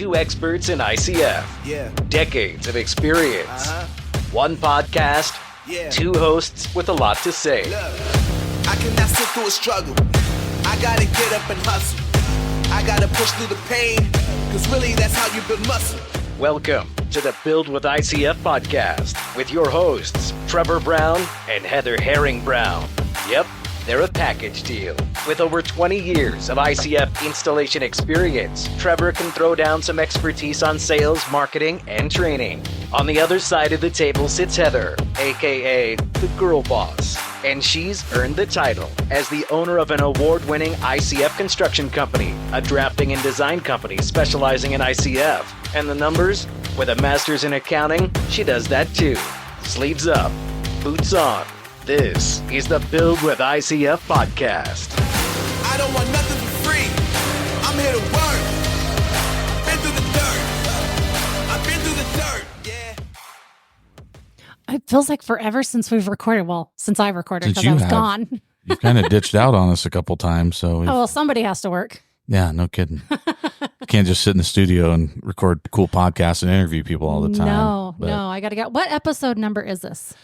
Two experts in ICF. Yeah. Decades of experience. One podcast. Yeah. Two hosts with a lot to say. Look, I cannot sit through a struggle. I gotta get up and hustle. I gotta push through the pain, cause really that's how you build muscle. Welcome to the Build with ICF podcast with your hosts, Trevor Brown and Heather Herring Brown. Yep, they're a package deal. With over 20 years of ICF installation experience, Trevor can throw down some expertise on sales, marketing, and training. On the other side of the table sits Heather, aka the girl boss, and she's earned the title as the owner of an award-winning ICF construction company, a drafting and design company specializing in ICF. And the numbers? With a master's in accounting, she does that too. Sleeves up, boots on. This is the Build with ICF podcast. I don't want nothing for free. I'm here to work. I've been through the dirt. I've been through the dirt. Yeah. It feels like forever since we've recorded. Well, since I recorded, because I was gone. You've kind of ditched out on us a couple times. So well, somebody has to work. Yeah, no kidding. You can't just sit in the studio and record cool podcasts and interview people all the time. No, I got to go. What episode number is this?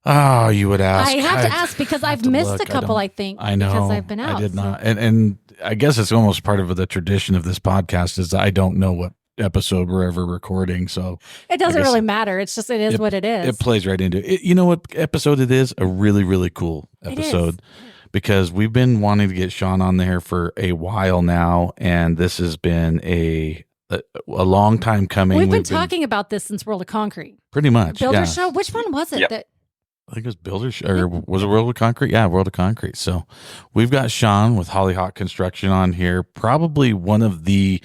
Oh, you would ask. I have to ask because I've missed a couple, I think. I know. Because I've been out. I did not. And I guess it's almost part of the tradition of this podcast is I don't know what episode we're ever recording. So it doesn't really matter. It's just, it is what it is. It plays right into it. You know what episode it is? A really, really cool episode. Because we've been wanting to get Sean on there for a while now. And this has been a long time coming. We've been talking about this since World of Concrete. Pretty much. Builder Show. Which one was it? Yep. I think it was Builders, or was it World of Concrete? Yeah, World of Concrete. So we've got Sean with Hollyhock Construction on here. Probably one of the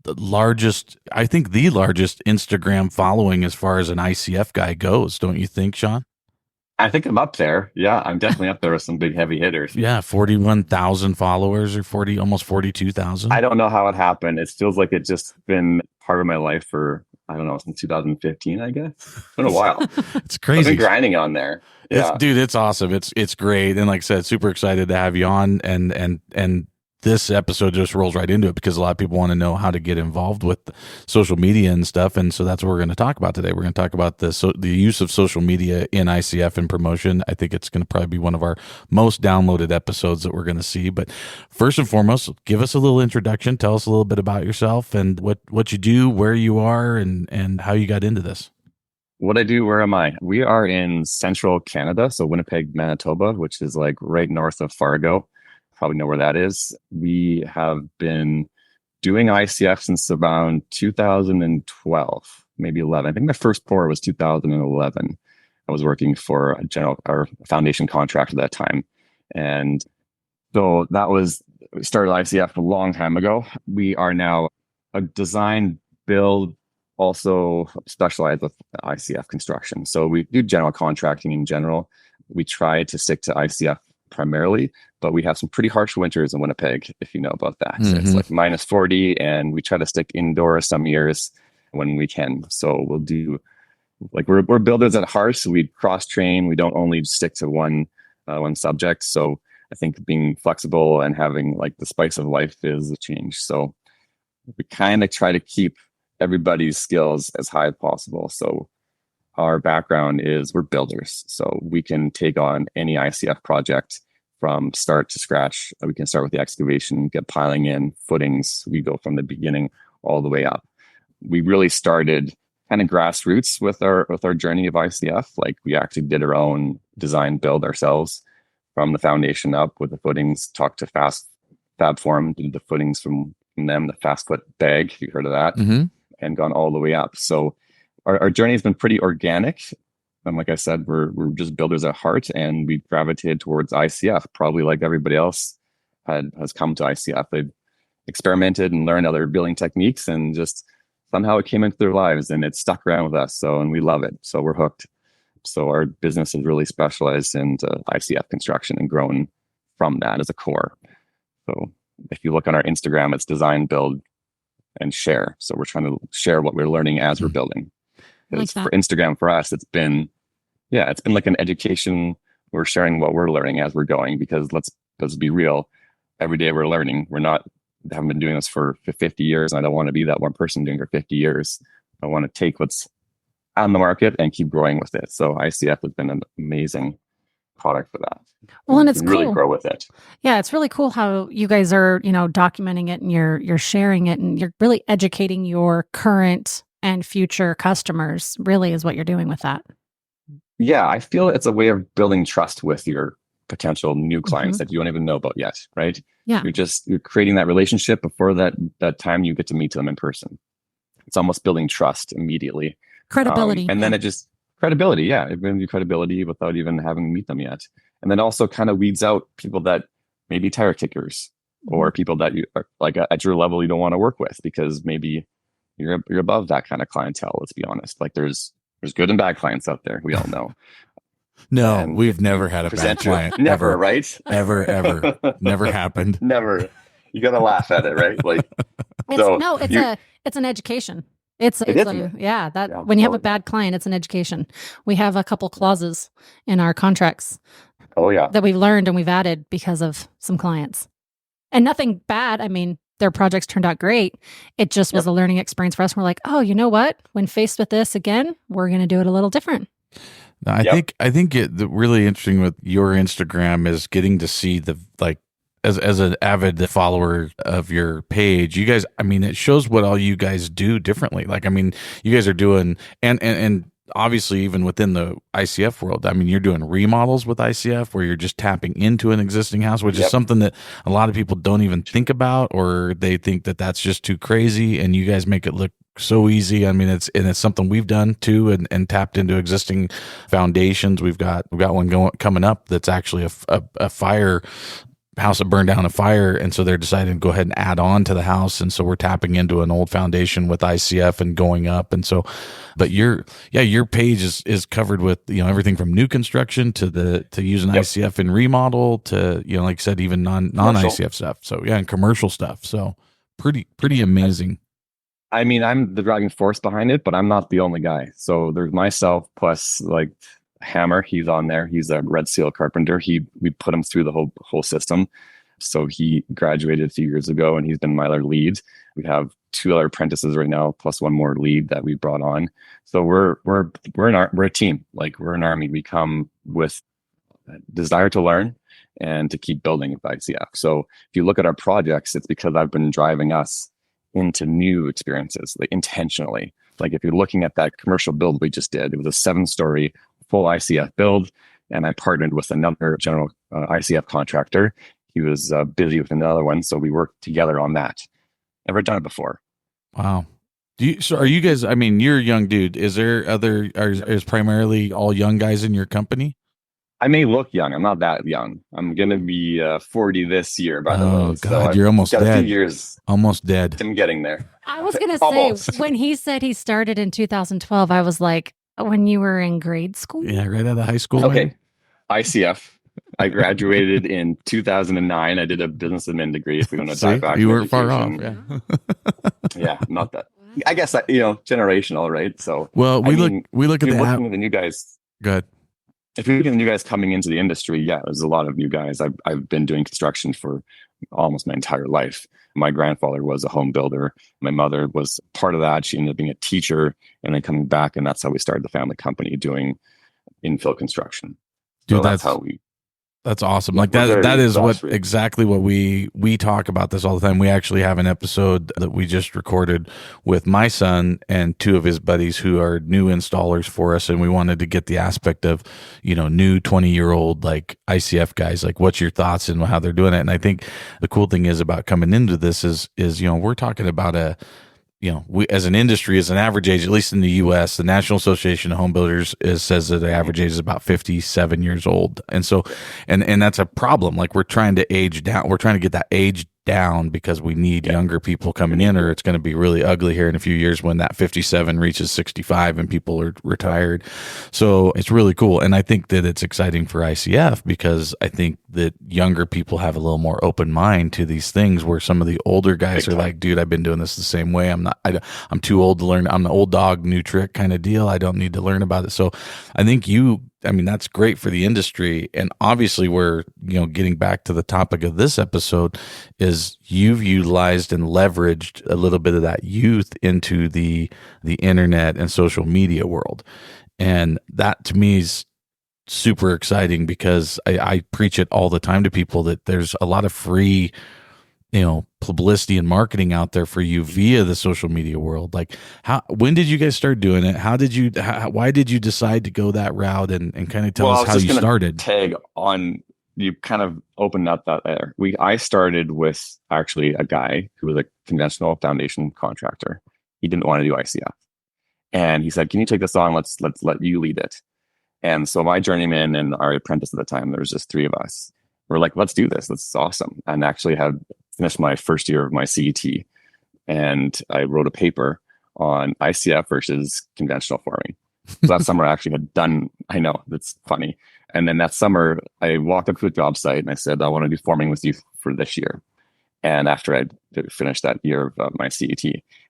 largest, I think the largest Instagram following as far as an ICF guy goes. Don't you think, Sean? I think I'm up there. Yeah, I'm definitely up there with some big heavy hitters. Yeah, 41,000 followers or almost 42,000. I don't know how it happened. It feels like it's just been part of my life for, I don't know, since 2015, I guess. It's been a while. It's crazy. I've been grinding on there. Yeah. It's awesome. It's great. And like I said, super excited to have you on. And this episode just rolls right into it because a lot of people want to know how to get involved with social media and stuff. And so that's what we're going to talk about today. We're going to talk about the use of social media in ICF and promotion. I think it's going to probably be one of our most downloaded episodes that we're going to see. But first and foremost, give us a little introduction. Tell us a little bit about yourself and what you do, where you are, and how you got into this. What I do, where am I? We are in central Canada, so Winnipeg, Manitoba, which is like right north of Fargo. Probably know where that is. We have been doing ICF since around 2012, maybe 11. I think my first pour was 2011. I was working for our foundation contractor at that time. And so we started ICF a long time ago. We are now a design build, also specialized with ICF construction. So we do general contracting in general. We try to stick to ICF primarily, but we have some pretty harsh winters in Winnipeg, if you know about that. So it's like minus 40, and we try to stick indoors some years when we can. So we'll do, we're builders at heart, so we cross train. We don't only stick to one subject. So I think being flexible and having the spice of life is a change. So we kind of try to keep everybody's skills as high as possible. So our background is we're builders, so we can take on any ICF project from start to scratch. We can start with the excavation, get piling in, footings. We go from the beginning all the way up. We really started kind of grassroots with our journey of ICF. We actually did our own design build ourselves from the foundation up with the footings, talked to Fab Form, did the footings from them, the Fast Foot bag, if you heard of that, and gone all the way up. So our journey has been pretty organic. And like I said, we're just builders at heart, and we gravitated towards ICF, probably like everybody else has come to ICF. They've experimented and learned other building techniques, and just somehow it came into their lives and it stuck around with us. And we love it. So we're hooked. So our business is really specialized in ICF construction and grown from that as a core. So if you look on our Instagram, it's design, build, and share. So we're trying to share what we're learning as we're building. For Instagram, for us, it's been like an education. We're sharing what we're learning as we're going, because let's be real. Every day we're learning. We're not haven't been doing this for 50 years. And I don't want to be that one person doing it for 50 years. I want to take what's on the market and keep growing with it. So ICF has been an amazing product for that. Well, and it's really cool. Grow with it. Yeah, it's really cool how you guys are, documenting it and you're sharing it and you're really educating your current and future customers, really is what you're doing with that. Yeah, I feel it's a way of building trust with your potential new clients that you don't even know about yet, right? Yeah. You're creating that relationship before that time you get to meet them in person. It's almost building trust immediately. Credibility. And then it just credibility. Yeah. It brings you credibility without even having to meet them yet. And then also kind of weeds out people that maybe tire kickers or people that you are like at your level, you don't want to work with because maybe you're above that kind of clientele. Let's be honest. Like there's good and bad clients out there. We all know. No, And we've never had a bad client. Never, ever, right? Ever. Never happened. Never. You got to laugh at it, right? Like, It's an education. When you have a bad client, it's an education. We have a couple clauses in our contracts. Oh yeah. That we've learned and we've added because of some clients. And nothing bad. I mean, their projects turned out great. It just was a learning experience for us. We're like, oh, you know what? When faced with this again, we're going to do it a little different. I think the really interesting with your Instagram is getting to see as an avid follower of your page, you guys, I mean, it shows what all you guys do differently. Like, I mean, you guys are doing, and obviously even within the ICF world, I mean, you're doing remodels with ICF where you're just tapping into an existing house, which is something that a lot of people don't even think about, or they think that that's just too crazy. And you guys make it look so easy. I mean, it's something we've done too, and tapped into existing foundations. We've got one coming up that's actually a fire house that burned down in a fire, and so they're deciding to go ahead and add on to the house, and so we're tapping into an old foundation with ICF and going up, and so, but your page is covered with everything from new construction to using ICF in remodel to like I said, even non ICF stuff. So and commercial stuff. So pretty amazing. I mean, I'm the driving force behind it, but I'm not the only guy. So there's myself plus like Hammer. He's on there. He's a Red Seal carpenter. We put him through the whole system. So he graduated a few years ago, and he's been my lead. We have 2 other apprentices right now, plus 1 more lead that we brought on. So we're a team. Like we're an army. We come with a desire to learn and to keep building with ICF. So if you look at our projects, it's because I've been driving us into new experiences, like intentionally. Like if you're looking at that commercial build we just did, it was a 7-story full ICF build, and I partnered with another general ICF contractor. He was busy with another one, so we worked together on that. Never done it before. Wow. So are you guys? I mean, you're a young dude. Is there is primarily all young guys in your company? I may look young. I'm not that young. I'm gonna be 40 this year. By the way, God, so you're almost dead. A few years. Almost dead. I'm getting there. I was gonna say when he said he started in 2012, I was like, when you were in grade school? Yeah, right out of high school. Okay, ICF. I graduated in 2009. I did a business admin degree. If we want to dive back, you weren't far off. Yeah, not that. I guess generational, right? So well, we look at the new guys. Go ahead. If you look at the new guys coming into the industry, there's a lot of new guys. I've been doing construction for almost my entire life. My grandfather was a home builder. My mother was part of that. She ended up being a teacher and then coming back, and that's how we started the family company doing infill construction. Dude, so that's how we. That's awesome. Like that is exactly what we talk about this all the time. We actually have an episode that we just recorded with my son and 2 of his buddies who are new installers for us. And we wanted to get the aspect of, new 20-year-old like ICF guys, like what's your thoughts and how they're doing it. And I think the cool thing is about coming into this is, we're talking about we as an industry, as an average age, at least in the U.S., the National Association of Home Builders says that the average age is about 57 years old. And so, and that's a problem. Like we're trying to age down. We're trying to get that age down because we need younger people coming in, or it's going to be really ugly here in a few years when that 57 reaches 65 and people are retired. So it's really cool. And I think that it's exciting for ICF because I think that younger people have a little more open mind to these things where some of the older guys are like, dude, I've been doing this the same way. I'm too old to learn. I'm an old dog, new trick kind of deal. I don't need to learn about it. So I think you I mean, that's great for the industry. And obviously we're, getting back to the topic of this episode is you've utilized and leveraged a little bit of that youth into the internet and social media world. And that to me is super exciting because I preach it all the time to people that there's a lot of free, publicity and marketing out there for you via the social media world. Like when did you guys start doing it? Why did you decide to go that route and kind of tell us how you started? Tag on, you kind of opened up that there. I started with actually a guy who was a conventional foundation contractor. He didn't want to do ICF. And he said, can you take this on? Let's let you lead it. And so my journeyman and our apprentice at the time, there was just 3 of us. We're like, let's do this. This is awesome. And actually had finished my first year of my CET. And I wrote a paper on ICF versus conventional forming. So that summer I actually had done, I know, that's funny. And then that summer I walked up to a job site and I said, I want to do forming with you for this year. And after I finished that year of my CET,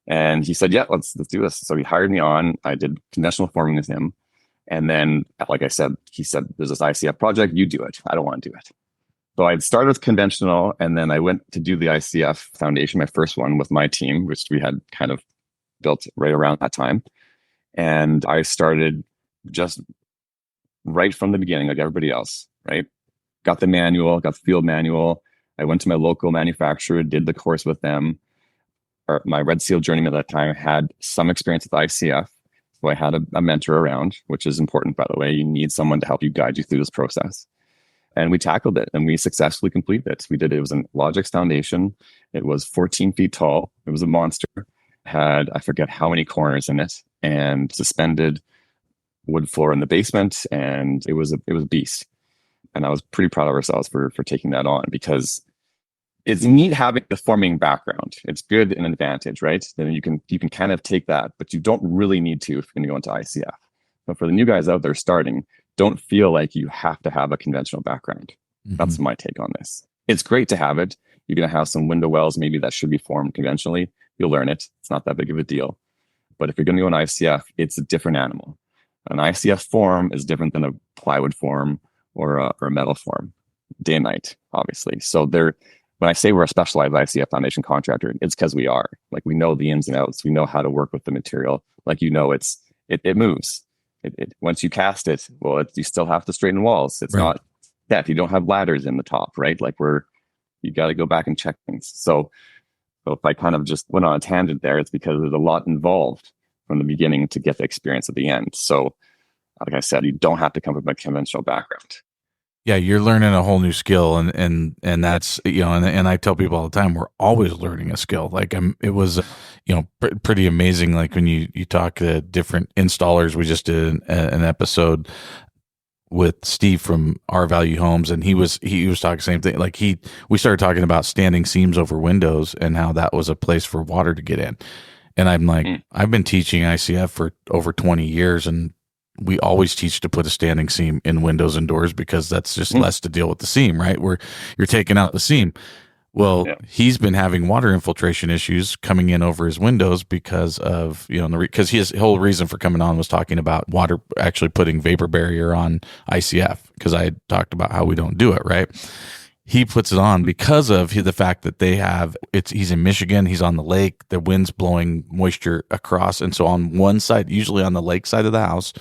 and he said, yeah, let's do this. So he hired me on. I did conventional forming with him. And then, like I said, he said, there's this ICF project, you do it. I don't want to do it. So I'd started with conventional, and then I went to do the ICF foundation, my first one with my team, which we had kind of built right around that time. And I started just right from the beginning, like everybody else, right? Got the manual, got the field manual. I went to my local manufacturer, did the course with them. My Red Seal journeyman at that time had some experience with ICF. So I had a mentor around, which is important, by the way. You need someone to help you guide you through this process. And we tackled it and we successfully completed it. It was a Logix foundation. It was 14 feet tall. It was a monster. Had, I forget how many corners in it, and suspended wood floor in the basement. And it was a beast. And I was pretty proud of ourselves for taking that on, because it's neat having the forming background. It's good and an advantage, right? Then you can kind of take that, but you don't really need to if you're going to go into ICF. But for the new guys out there starting, don't feel like you have to have a conventional background. Mm-hmm. That's my take on this. It's great to have it. You're going to have some window wells maybe that should be formed conventionally. You'll learn it. It's not that big of a deal. But if you're going to go in ICF, it's a different animal. An ICF form is different than a plywood form or a metal form, day and night, obviously. So when I say we're a specialized ICF foundation contractor, it's because we are. Like, we know the ins and outs. We know how to work with the material. Like, it moves. Once you cast it, you still have to straighten walls. It's not that you don't have ladders in the top, right? Like, you got to go back and check things. So if I kind of just went on a tangent there, it's because there's a lot involved from the beginning to get the experience at the end. So like I said, you don't have to come from a conventional background. Yeah, you're learning a whole new skill, and that's, and I tell people all the time, we're always learning a skill. Like, it was, pretty amazing. Like, when you talk to different installers, we just did an episode with Steve from R Value Homes, and he was talking the same thing. Like, we started talking about standing seams over windows and how that was a place for water to get in. And I'm like, I've been teaching ICF for over 20 years, and we always teach to put a standing seam in windows and doors because that's just less to deal with the seam, right? Where you're taking out the seam. Well, he's been having water infiltration issues coming in over his windows because of, because his whole reason for coming on was talking about water, actually putting vapor barrier on ICF, because I had talked about how we don't do it, right? He puts it on because of the fact that he's in Michigan, he's on the lake, the wind's blowing moisture across. And so on one side, usually on the lake side of the house,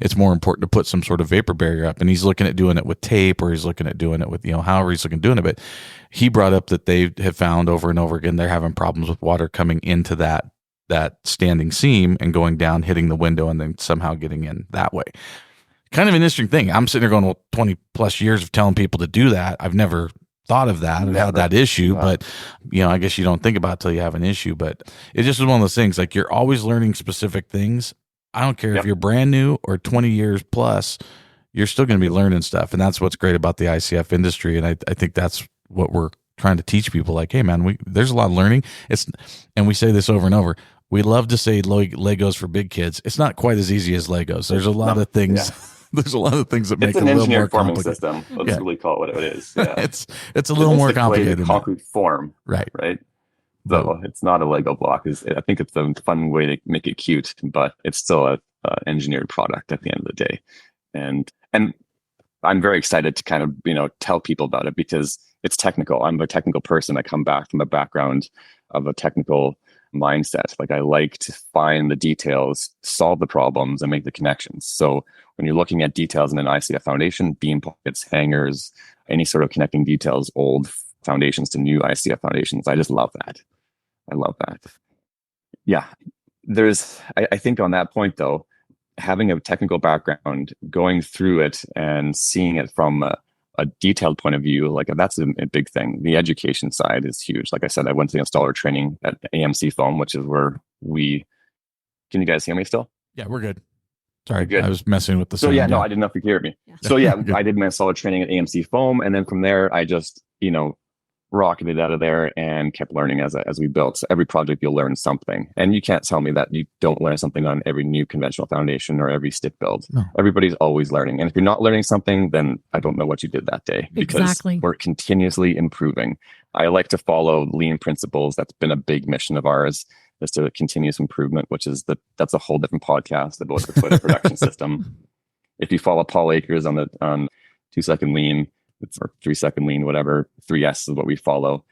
it's more important to put some sort of vapor barrier up. And he's looking at doing it with tape, or he's looking at doing it with, however he's looking at doing it. But he brought up that they have found over and over again, they're having problems with water coming into that standing seam and going down, hitting the window, and then somehow getting in that way. Kind of an interesting thing. I'm sitting there going, 20 plus years of telling people to do that. I've never thought of that and had that issue, but I guess you don't think about it till you have an issue. But it just is one of those things. Like, you're always learning specific things. I don't care if you're brand new or 20 years plus, you're still going to be learning stuff. And that's what's great about the ICF industry. And I think that's what we're trying to teach people. Like, hey man, there's a lot of learning. And we say this over and over. We love to say Legos for big kids. It's not quite as easy as Legos. There's a lot of things. Yeah. There's a lot of things that make it a little more complicated. It's an engineered forming system. Let's really call it what it is. Yeah. it's a little more complicated. Concrete form. Right. So it's not a Lego block. I think it's a fun way to make it cute, but it's still a engineered product at the end of the day. And And I'm very excited to kind of, tell people about it because it's technical. I'm a technical person. I come back from a background of a technical mindset. Like I like to find the details, solve the problems, and make the connections. So when you're looking at details in an ICF foundation, beam pockets, hangers, any sort of connecting details, old foundations to new ICF foundations, I just love that. I love that. Yeah. I think on that point though, having a technical background, going through it and seeing it from a detailed point of view, like that's a big thing. The education side is huge. Like I said, I went to the installer training at AMC Foam, which is where can you guys hear me still? Yeah, we're good. Sorry, good. I was messing with the sound. So no, I didn't know if you could hear me. Yeah. So I did my installer training at AMC Foam. And then from there, I just, rocketed out of there and kept learning as we built. So every project you'll learn something, and you can't tell me that you don't learn something on every new conventional foundation or every stick build. No. Everybody's always learning, and if you're not learning something, then I don't know what you did that day, because Exactly. we're continuously improving. I like to follow lean principles. That's been a big mission of ours, is to continuous improvement, which is that's a whole different podcast about the Twitter production system. If you follow Paul Akers on 2-second lean, or 3-second lean, whatever, 3S is what we follow.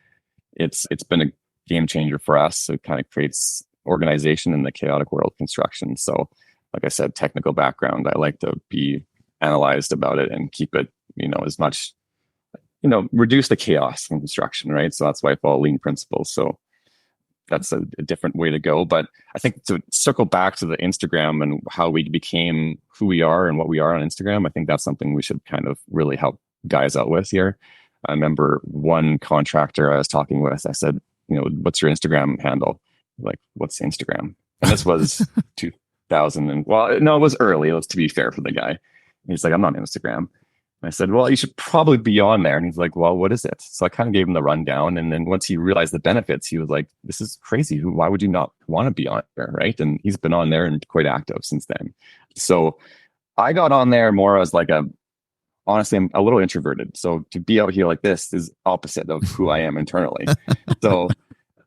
It's been a game changer for us. It kind of creates organization in the chaotic world of construction. So like I said, technical background, I like to be analyzed about it and keep it, as much, reduce the chaos from construction, right? So that's why I follow lean principles. So that's a different way to go. But I think to circle back to the Instagram and how we became who we are and what we are on Instagram, I think that's something we should kind of really help guys out with here. I remember one contractor I was talking with, I said, what's your Instagram handle? Like, what's Instagram? And this was 2000. And it was early. Let's to be fair for the guy. And he's like, I'm not on Instagram. And I said, well, you should probably be on there. And he's like, well, what is it? So I kind of gave him the rundown. And then once he realized the benefits, he was like, this is crazy. Why would you not want to be on there? Right. And he's been on there and quite active since then. So I got on there more as like honestly, I'm a little introverted. So to be out here like this is opposite of who I am internally. So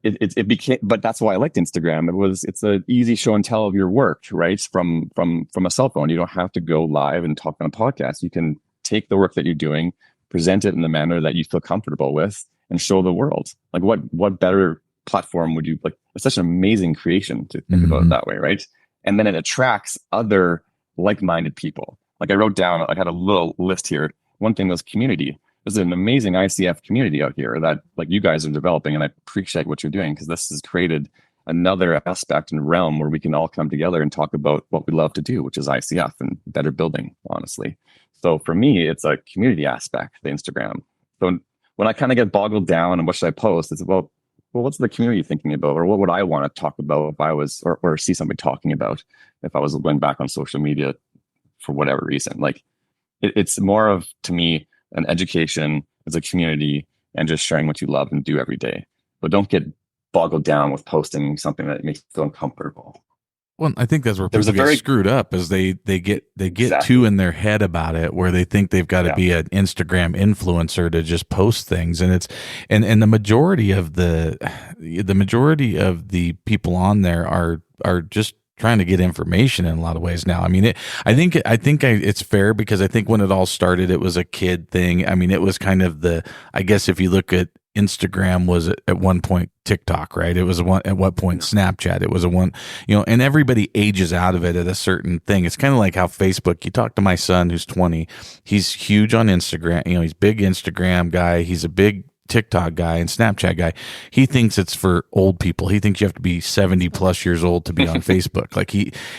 it became, but that's why I liked Instagram. It's an easy show and tell of your work, right? From a cell phone. You don't have to go live and talk on a podcast. You can take the work that you're doing, present it in the manner that you feel comfortable with, and show the world. Like what better platform would you like? It's such an amazing creation to think about it that way, right? And then it attracts other like-minded people. Like I wrote down, I had a little list here. One thing was community. There's an amazing ICF community out here that like you guys are developing, and I appreciate what you're doing, because this has created another aspect and realm where we can all come together and talk about what we love to do, which is ICF and better building, honestly. So for me, it's a community aspect, the Instagram. So when I kind of get boggled down and what should I post, it's well, what's the community thinking about, or what would I want to talk about if I was, or see somebody talking about if I was going back on social media for whatever reason. Like it's more of, to me, an education as a community and just sharing what you love and do every day. But don't get boggled down with posting something that makes you feel uncomfortable. Well, I think that's where people get screwed up, is they get exactly too in their head about it, where they think they've got to be an Instagram influencer to just post things. And it's and the majority of the people on there are just trying to get information in a lot of ways now. I mean, I think it's fair, because I think when it all started, it was a kid thing. I mean, it was kind of I guess if you look at Instagram was at one point TikTok, right? It was at what point Snapchat. It was and everybody ages out of it at a certain thing. It's kind of like how Facebook, you talk to my son who's 20, he's huge on Instagram. He's big Instagram guy. He's a big TikTok guy and Snapchat guy. He thinks it's for old people. He thinks you have to be 70 plus years old to be on Facebook.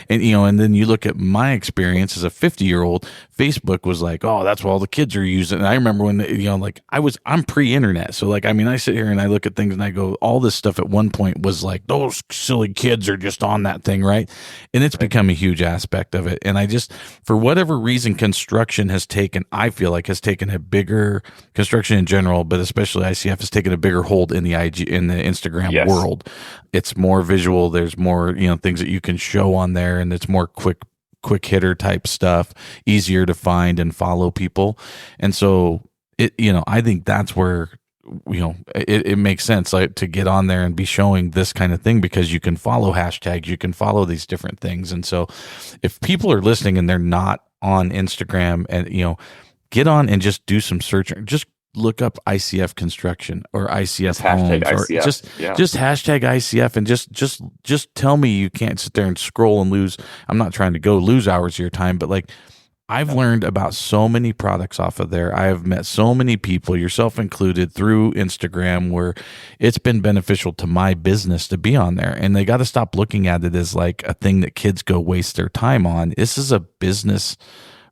And then you look at my experience as a 50-year-old, Facebook was like, oh, that's what all the kids are using. And I remember when, I'm pre-internet. So I sit here and I look at things and I go, all this stuff at one point was like, those silly kids are just on that thing, right? And it's become a huge aspect of it. And I just, for whatever reason, construction I feel like has taken a bigger, construction in general, but especially ICF has taken a bigger hold in the Instagram world. It's more visual. There's more, things that you can show on there, and it's more quick hitter type stuff, easier to find and follow people. And so I think that's where, it makes sense to get on there and be showing this kind of thing, because you can follow hashtags, you can follow these different things. And so if people are listening and they're not on Instagram and, get on and just do some searching. Just look up ICF construction or ICF homes or ICF. just hashtag ICF and just tell me you can't sit there and scroll and lose. I'm not trying to go lose hours of your time, but like I've learned about so many products off of there. I have met so many people, yourself included, through Instagram where it's been beneficial to my business to be on there. And they got to stop looking at it as like a thing that kids go waste their time on. This is a business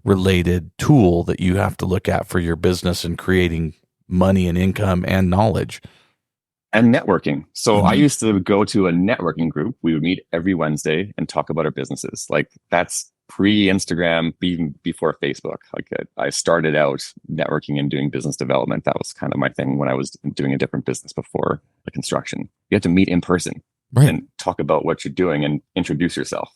related tool that you have to look at for your business and creating money and income and knowledge. And networking. So I used to go to a networking group. We would meet every Wednesday and talk about our businesses. Like that's pre-Instagram, even before Facebook. Like I started out networking and doing business development. That was kind of my thing when I was doing a different business before the construction. You have to meet in person and talk about what you're doing and introduce yourself.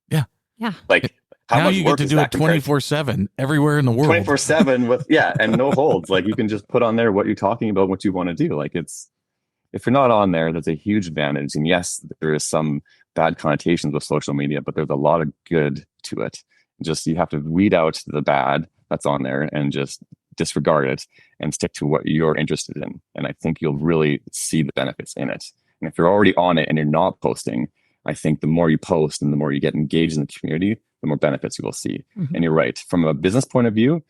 Yeah. Yeah. Like how now much you work get to is do that it 24/7 everywhere in the world. 24/7 with and no holds. Like you can just put on there what you're talking about, what you want to do. Like if you're not on there, that's a huge advantage. And yes, there is some bad connotations with social media, but there's a lot of good to it. Just you have to weed out the bad that's on there and just disregard it and stick to what you're interested in. And I think you'll really see the benefits in it. And if you're already on it and you're not posting, I think the more you post and the more you get engaged in the community, the more benefits you will see. And you're right. From a business point of view,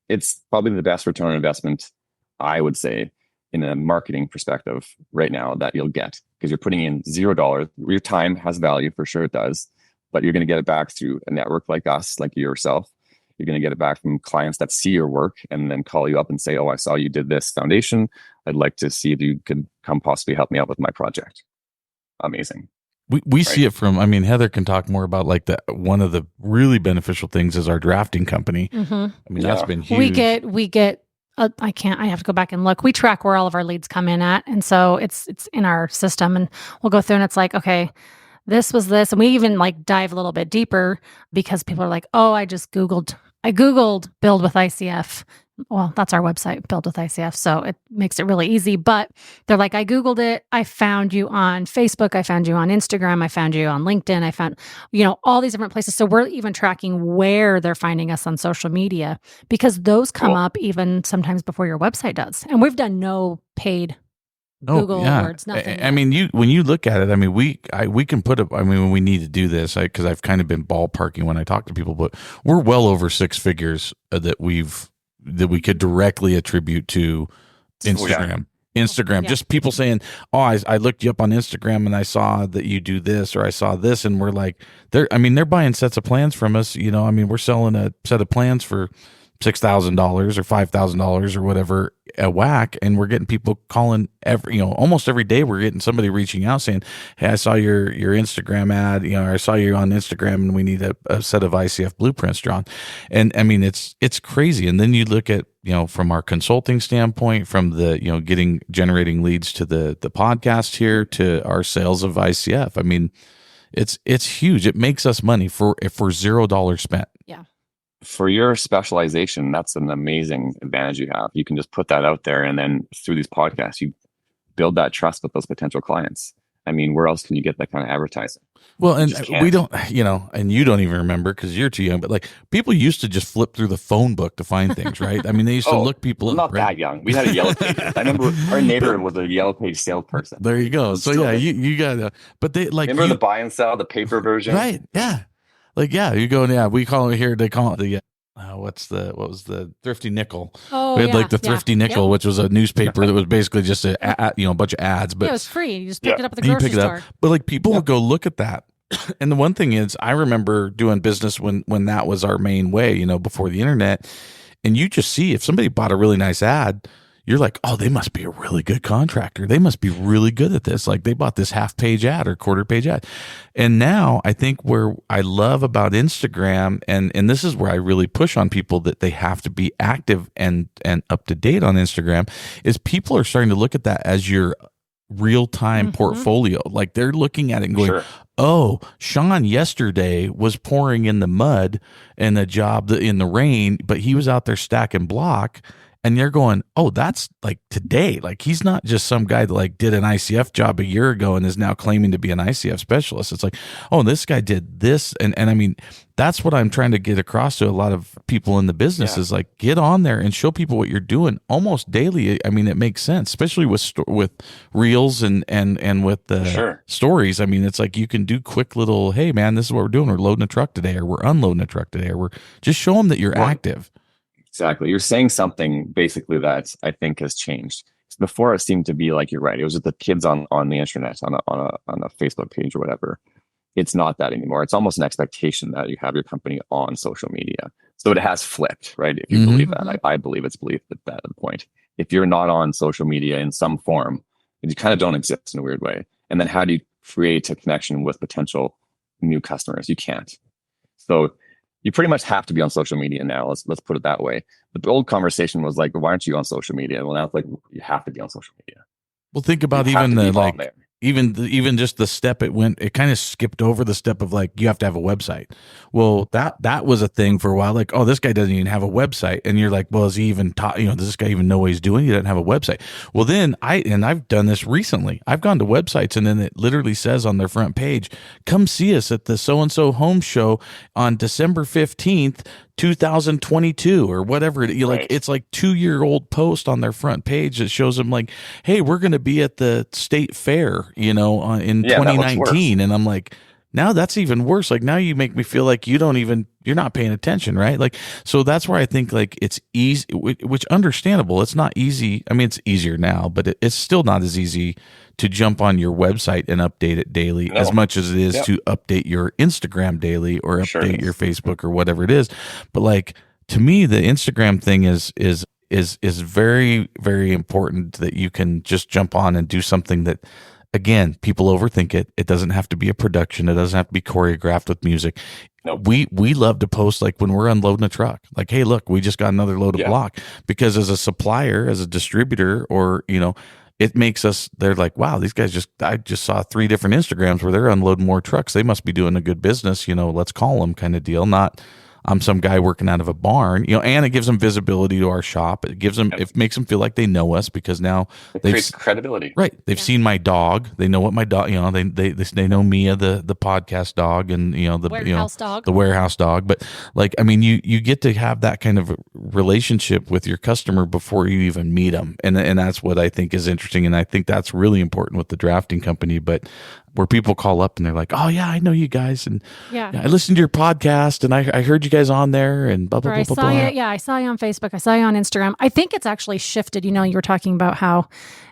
it's probably the best return on investment, I would say, in a marketing perspective right now that you'll get, because you're putting in $0. Your time has value, for sure it does, but you're going to get it back through a network like us, like yourself. You're going to get it back from clients that see your work and then call you up and say, oh, I saw you did this foundation. I'd like to see if you could come possibly help me out with my project. Amazing. We see it from, I mean, Heather can talk more about like one of the really beneficial things is our drafting company. I mean, that's been huge. We get I have to go back and look. We track where all of our leads come in at. And so it's in our system and we'll go through and it's like, okay, this was this. And we even like dive a little bit deeper because people are like, oh, I Googled build with ICF. Well, that's our website, build with ICF. So it makes it really easy, but they're like, I Googled it. I found you on Facebook. I found you on Instagram. I found you on LinkedIn. I found, all these different places. So we're even tracking where they're finding us on social media because those come up even sometimes before your website does. And we've done no paid Google words, nothing. I mean, when you look at it, I mean, we can put up, I mean, when we need to do this, because I've kind of been ballparking when I talk to people, but we're well over 6 figures that we could directly attribute to Instagram. Instagram, just people saying, oh, I looked you up on Instagram and I saw that you do this or I saw this. And we're like, they're buying sets of plans from us. I mean, we're selling a set of plans for $6,000 or $5,000 or whatever a whack. And we're getting people calling almost every day. We're getting somebody reaching out saying, hey, I saw your Instagram ad, or I saw you on Instagram and we need a set of ICF blueprints drawn. And I mean, it's crazy. And then you look at, from our consulting standpoint, from the, generating leads to the podcast here to our sales of ICF. I mean, it's huge. It makes us money for $0 spent. Yeah. For your specialization, that's an amazing advantage you have. You can just put that out there, and then through these podcasts, you build that trust with those potential clients. I mean, where else can you get that kind of advertising? Well, and we don't, and you don't even remember because you're too young, but like people used to just flip through the phone book to find things, right? I mean, they used to look people up. Not right? that young. We had a Yellow Page. I remember our neighbor was a Yellow Page salesperson. There you go. So yeah, you got, but they like remember the buy and sell, the paper version, right? Yeah. Like, you go, we call it here, they call it the, what was the Thrifty Nickel? Oh, we had like the Thrifty Nickel, which was a newspaper that was basically just a bunch of ads. But it was free. You just pick it up at the grocery store. But like people would go look at that. And the one thing is, I remember doing business when that was our main way, before the internet. And you just see if somebody bought a really nice ad, you're like, oh, they must be a really good contractor. They must be really good at this. Like they bought this half-page ad or quarter-page ad. And now I think where I love about Instagram, and this is where I really push on people that they have to be active and up to date on Instagram, is people are starting to look at that as your real-time portfolio. Like they're looking at it and going, oh, Sean yesterday was pouring in the mud and a job in the rain, but he was out there stacking block. and you're going, oh, that's like today. Like he's not just some guy that like did an ICF job a year ago and is now claiming to be an ICF specialist. It's like, oh, this guy did this. And I mean, that's what I'm trying to get across to a lot of people in the business is like, get on there and show people what you're doing almost daily. I mean, it makes sense, especially with reels and with the stories. I mean, it's like you can do quick little, hey man, this is what we're doing. We're loading a truck today, or we're unloading a truck today, or we're just show them that you're active. Exactly. You're saying something basically that I think has changed. Before it seemed to be like, you're right, it was just the kids on the internet, on a Facebook page or whatever. It's not that anymore. It's almost an expectation that you have your company on social media. So it has flipped, right? If you believe that, I believe it's believed at that point. If you're not on social media in some form, you kind of don't exist in a weird way. And then how do you create a connection with potential new customers? You can't. So you pretty much have to be on social media now. Let's put it that way. But the old conversation was like, why aren't you on social media? Well, now it's like, you have to be on social media. Well, think about even the like, even just the step it kind of skipped over the step of like, you have to have a website. Well, that was a thing for a while. Like, oh, this guy doesn't even have a website. And you're like, well, is he even does this guy even know what he's doing? He doesn't have a website. Well, then I've done this recently. I've gone to websites and then it literally says on their front page, come see us at the so-and-so home show on December 15th, 2022 or whatever. Like, it's like 2-year-old post on their front page that shows them like, hey, we're going to be at the state fair, in 2019. And I'm like, now that's even worse. Like, now you make me feel like you're not paying attention, right? Like, so that's where I think like it's easy, which understandable. It's not easy. I mean, it's easier now, but it's still not as easy to jump on your website and update it daily as much as it is to update your Instagram daily or update your Facebook or whatever it is. But like, to me, the Instagram thing is very, very important, that you can just jump on and do something that, again, people overthink it. It doesn't have to be a production. It doesn't have to be choreographed with music. Nope. We love to post like when we're unloading a truck, like, hey, look, we just got another load of block, because as a supplier, as a distributor, or, it makes us, they're like, wow, these guys I just saw 3 different Instagrams where they're unloading more trucks. They must be doing a good business, let's call them kind of deal. Not, I'm some guy working out of a barn, and it gives them visibility to our shop. It gives them, it makes them feel like they know us, because now it creates credibility. Right. They've seen my dog. They know what my dog, they know Mia, the podcast dog, and, the warehouse dog. But like, I mean, you get to have that kind of relationship with your customer before you even meet them. And that's what I think is interesting. And I think that's really important with the drafting company. But where people call up and they're like, oh yeah, I know you guys. And I listened to your podcast and I heard you guys on there and blah, blah, blah, blah, blah. I saw you on Facebook. I saw you on Instagram. I think it's actually shifted. You were talking about how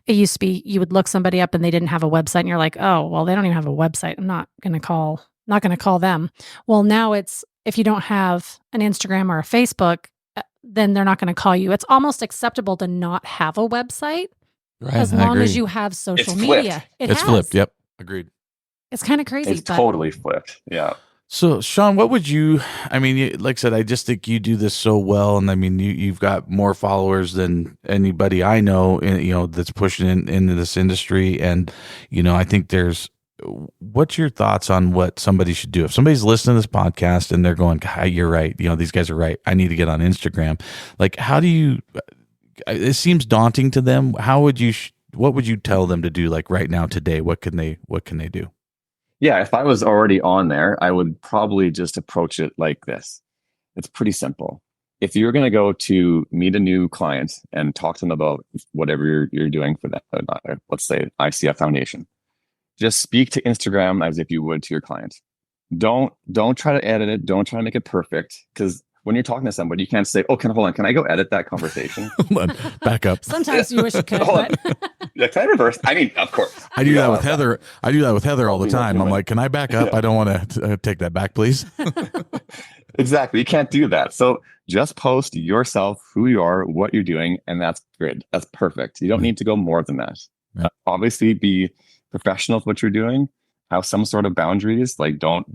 it used to be, you would look somebody up and they didn't have a website and you're like, oh, well, they don't even have a website. I'm not going to call them. Well, now it's, if you don't have an Instagram or a Facebook, then they're not going to call you. It's almost acceptable to not have a website as long as you have social media. It's flipped. Yep. Agreed. It's kind of crazy. It's totally flipped. Yeah. So, Sean, what would you, I mean, like I said, I just think you do this so well. And I mean, you've got more followers than anybody I know, that's pushing into this industry. And, I think what's your thoughts on what somebody should do? If somebody's listening to this podcast and they're going, you're right, these guys are right, I need to get on Instagram. Like, how do you, it seems daunting to them. What would you tell them to do, like right now, today? What can they do? Yeah, if I was already on there, I would probably just approach it like this. It's pretty simple. If you're going to go to meet a new client and talk to them about whatever you're doing for them, let's say ICF Foundation, just speak to Instagram as if you would to your client. Don't try to edit it. Don't try to make it perfect, because when you're talking to somebody, you can't say, "Oh, hold on, can I go edit that conversation?" Back up. Sometimes you wish you could. But... Yeah, can I reverse? I mean, of course. I do that with Heather. I do that with Heather all the time. I'm like, "Can I back up? I don't want to take that back, please." Exactly. You can't do that. So just post yourself, who you are, what you're doing, and that's good. That's perfect. You don't need to go more than that. Yeah. Obviously, be professional with what you're doing. Have some sort of boundaries. Like, don't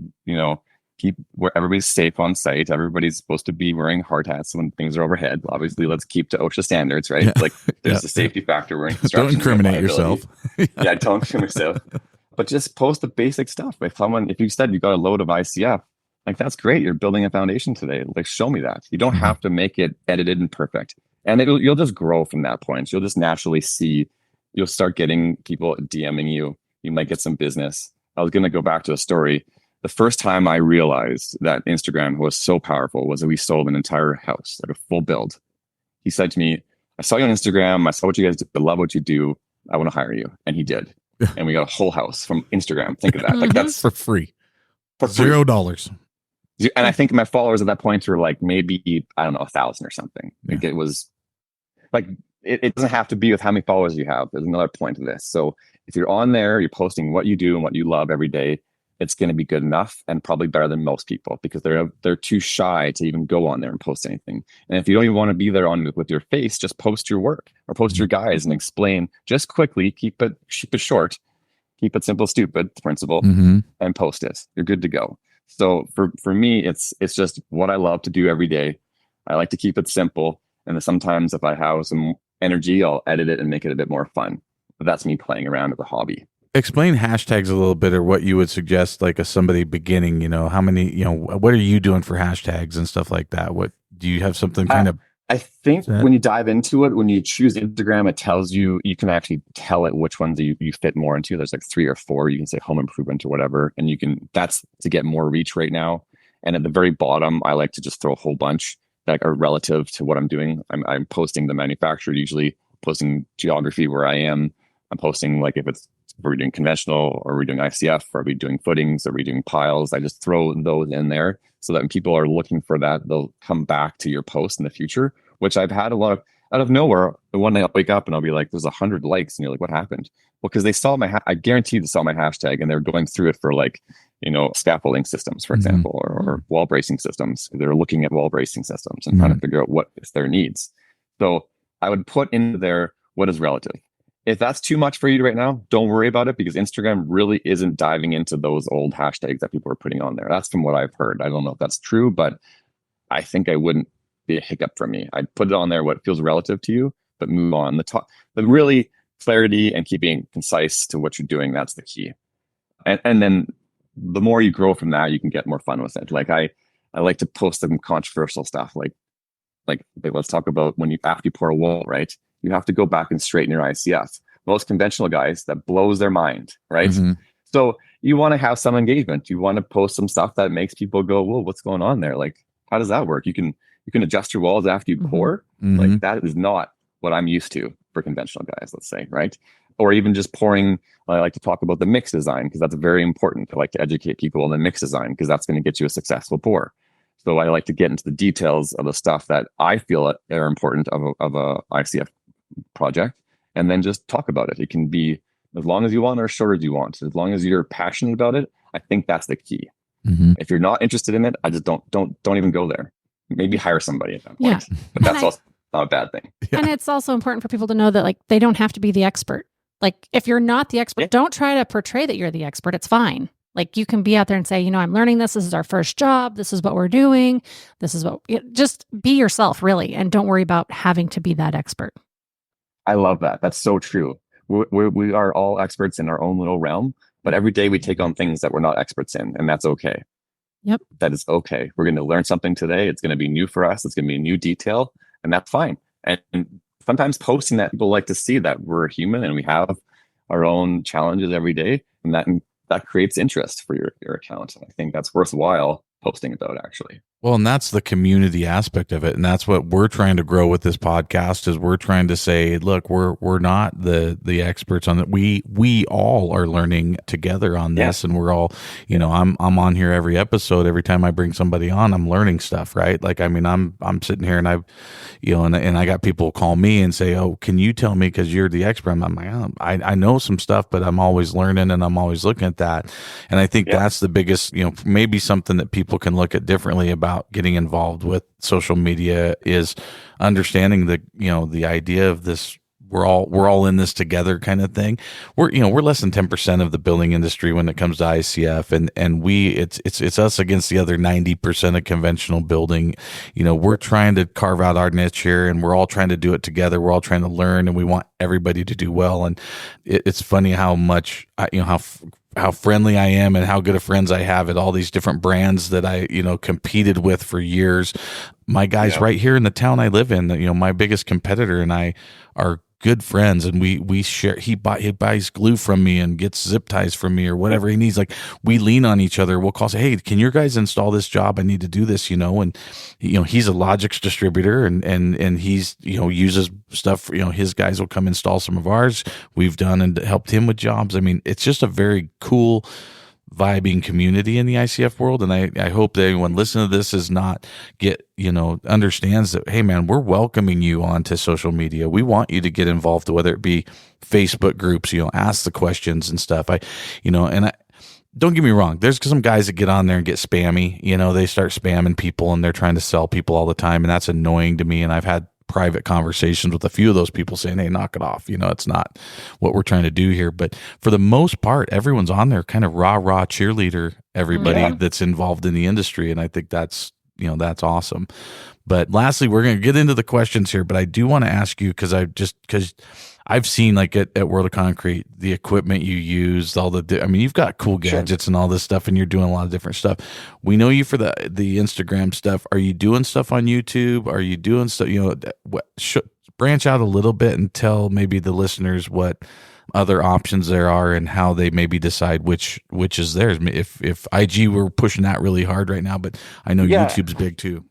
keep where everybody's safe on site. Everybody's supposed to be wearing hard hats when things are overhead. Obviously, let's keep to OSHA standards, right? Yeah. Like, there's a safety factor. We're in construction. Don't incriminate yourself. Yeah, don't incriminate yourself. But just post the basic stuff. If you said you got a load of ICF, like, that's great. You're building a foundation today. Like, show me that. You don't have to make it edited and perfect. And you'll just grow from that point. You'll just naturally see, you'll start getting people DMing you. You might get some business. I was going to go back to a story. The first time I realized that Instagram was so powerful was that we sold an entire house, like a full build. He said to me, I saw you on Instagram. I saw what you guys do. I love what you do. I want to hire you. And he did. And we got a whole house from Instagram. Think of that. Like that's for free. For free. $0. And I think my followers at that point were like maybe, I don't know, 1,000 or something. Yeah. Like it was like, it doesn't have to be with how many followers you have. There's another point to this. So if you're on there, you're posting what you do and what you love every day, it's going to be good enough and probably better than most people because they're too shy to even go on there and post anything. And if you don't even want to be there on with your face, just post your work or post your guys and explain just quickly, keep it short, keep it simple, stupid principle, and post it. You're good to go. So for me, it's just what I love to do every day. I like to keep it simple. And then sometimes if I have some energy, I'll edit it and make it a bit more fun. But that's me playing around with a hobby. Explain hashtags a little bit, or what you would suggest, like somebody beginning, how many, what are you doing for hashtags and stuff like that? What do you have something kind of? I think when you dive into it, when you choose Instagram, it tells you can tell it which ones you fit more into. There's like 3 or 4. You can say home improvement or whatever. And that's to get more reach right now. And at the very bottom, I like to just throw a whole bunch that are relative to what I'm doing. I'm posting the manufacturer, usually posting geography where I am. I'm posting like if we're doing conventional, or we're doing ICF, or are we doing footings, or are we doing piles? I just throw those in there so that when people are looking for that, they'll come back to your post in the future, which I've had a lot of out of nowhere. One day I'll wake up and I'll be like, there's 100 likes. And you're like, what happened? Well, because they saw I guarantee they saw my hashtag and they're going through it for like, scaffolding systems, for example, or wall bracing systems. They're looking at wall bracing systems and trying to figure out what is their needs. So I would put in there what is relative. If that's too much for you right now, don't worry about it, because Instagram really isn't diving into those old hashtags that people are putting on there. That's from what I've heard. I don't know if that's true, but I think I wouldn't be a hiccup for me. I'd put it on there what feels relative to you, but move on. But really clarity and keeping concise to what you're doing, that's the key. And then the more you grow from that, you can get more fun with it. Like I like to post some controversial stuff. Like let's talk about after you pour a wall, right? You have to go back and straighten your ICF. Most conventional guys, that blows their mind, right? So you want to have some engagement. You want to post some stuff that makes people go, whoa, what's going on there? Like, how does that work? You can adjust your walls after you pour. Like that is not what I'm used to for conventional guys, let's say, right? Or even just pouring. I like to talk about the mix design because that's very important. I like to educate people on the mix design because that's going to get you a successful pour. So I like to get into the details of the stuff that I feel are important of a ICF project, and then just talk about it. It can be as long as you want or as short as you want. As long as you're passionate about it, I think that's the key. If you're not interested in it, I just don't even go there. Maybe hire somebody at that point. But that's also not a bad thing. And it's also important for people to know that they don't have to be the expert. Like if you're not the expert, don't try to portray that you're the expert. It's fine. Like you can be out there and say, I'm learning this. This is our first job. This is what we're doing. This is just be yourself, really. And don't worry about having to be that expert. I love that. That's so true. We are all experts in our own little realm, but every day we take on things that we're not experts in, and that's okay. Yep. That is okay. We're going to learn something today. It's going to be new for us. It's going to be a new detail, and that's fine. And sometimes posting that, people like to see that we're human and we have our own challenges every day, and that creates interest for your account. I think that's worthwhile posting about, actually. Well, and that's the community aspect of it. And that's what we're trying to grow with this podcast, is we're trying to say, look, we're not the experts on it. We all are learning together on this. And we're all, I'm on here every episode. Every time I bring somebody on, I'm learning stuff, right? Like, I mean, I'm sitting here and and I got people call me and say, oh, can you tell me, because you're the expert? I'm like, oh, I know some stuff, but I'm always learning and I'm always looking at that. And I think that's the biggest, maybe something that people can look at differently about getting involved with social media is understanding the idea of this. We're all in this together kind of thing. We're less than 10% of the building industry when it comes to ICF, and it's us against the other 90% of conventional building. We're trying to carve out our niche here, and we're all trying to do it together. We're all trying to learn, and we want everybody to do well. And it's funny how much how friendly I am and how good of friends I have at all these different brands that I, competed with for years. My guys right here in the town I live in, my biggest competitor and I are good friends, and we share. He buys glue from me and gets zip ties from me or whatever he needs. Like, we lean on each other. We'll call, say, hey, can your guys install this job? I need to do this, and he's a Logix distributor and he's, uses stuff, his guys will come install some of ours. We've done and helped him with jobs. I mean, it's just a very cool vibing community in the ICF world. And I hope that anyone listening to this is not understands that, hey man, we're welcoming you onto social media. We want you to get involved, whether it be Facebook groups, ask the questions and stuff. Don't get me wrong. There's some guys that get on there and get spammy. They start spamming people and they're trying to sell people all the time. And that's annoying to me. And I've had private conversations with a few of those people saying, hey, knock it off. It's not what we're trying to do here. But for the most part, everyone's on there kind of rah cheerleader everybody that's involved in the industry. And I think that's awesome. But lastly, we're going to get into the questions here, but I do want to ask you, because I've seen, like, at World of Concrete, the equipment you use, you've got cool gadgets and all this stuff, and you're doing a lot of different stuff. We know you for the Instagram stuff. Are you doing stuff on YouTube? Are you doing stuff, branch out a little bit and tell maybe the listeners what other options there are and how they maybe decide which is theirs. If IG, we're pushing that really hard right now, but I know YouTube's big too.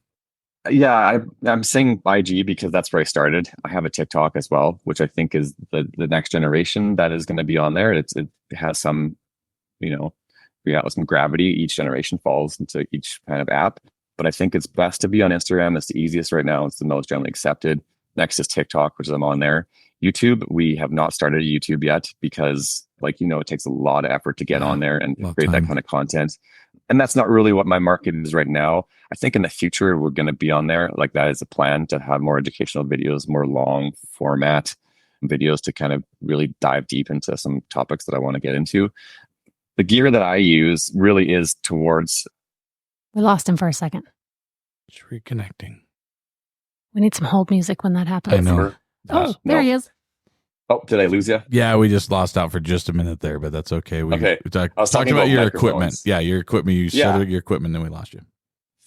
Yeah, I'm saying IG because that's where I started. I have a TikTok as well, which I think is the next generation that is going to be on there. It has some, some gravity. Each generation falls into each kind of app. But I think it's best to be on Instagram. It's the easiest right now. It's the most generally accepted. Next is TikTok, which I'm on there. YouTube, we have not started YouTube yet because, it takes a lot of effort to get on there and create that kind of content. And that's not really what my market is right now. I think in the future, we're going to be on there. Like, that is a plan to have more educational videos, more long format videos to kind of really dive deep into some topics that I want to get into. The gear that I use really is towards... We lost him for a second. It's reconnecting. We need some hold music when that happens. I know. There he is. Oh, did I lose you? Yeah, we just lost out for just a minute there, but that's okay. I was talking about your equipment. Yeah, your equipment. You started your equipment, then we lost you.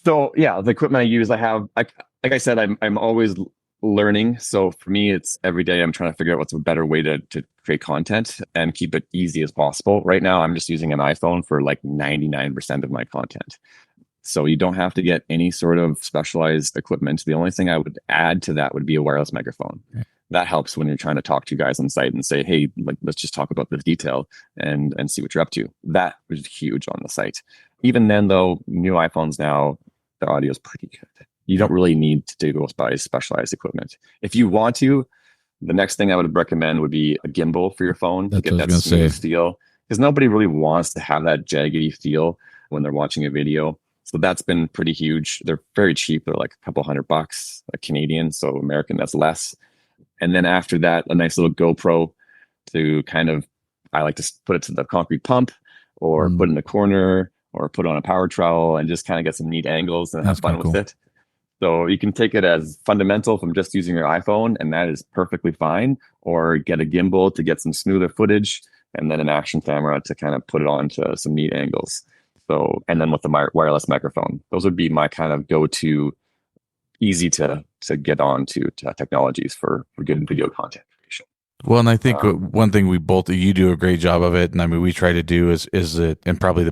So yeah, the equipment I use, I have, like I said, I'm always learning. So for me, it's every day I'm trying to figure out what's a better way to create content and keep it easy as possible. Right now, I'm just using an iPhone for like 99% of my content. So you don't have to get any sort of specialized equipment. The only thing I would add to that would be a wireless microphone. Okay. That helps when you're trying to talk to guys on site and say, hey, let's just talk about this detail and see what you're up to. That was huge on the site. Even then, though, new iPhones now, the audio is pretty good. You don't really need to go buy specialized equipment. If you want to, the next thing I would recommend would be a gimbal for your phone to get that smooth feel. Because nobody really wants to have that jaggedy feel when they're watching a video. So that's been pretty huge. They're very cheap. They're like a couple $100 Canadian. So American, that's less. And then after that, a nice little GoPro to kind of, I like to put it to the concrete pump or put it in the corner or put on a power trowel and just kind of get some neat angles and have fun with it. So you can take it as fundamental from just using your iPhone, and that is perfectly fine. Or get a gimbal to get some smoother footage, and then an action camera to kind of put it on to some neat angles. So, and then with the wireless microphone, those would be my kind of go-to, easy to get on to technologies for good video content creation. Well, and I think one thing you do a great job of it, and I mean, we try to do is it, and probably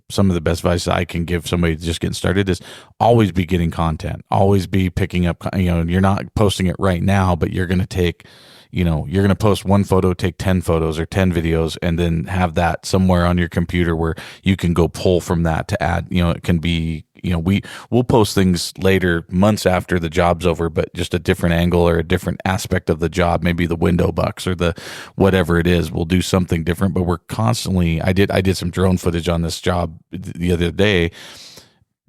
some of the best advice I can give somebody just getting started is always be getting content, always be picking up, you're not posting it right now, but you're going to take, you're going to post one photo, take 10 photos or 10 videos, and then have that somewhere on your computer where you can go pull from that to add, it can be, we'll post things later, months after the job's over, but just a different angle or a different aspect of the job, maybe the window bucks or the whatever it is. We'll do something different, but we're constantly, I did some drone footage on this job the other day.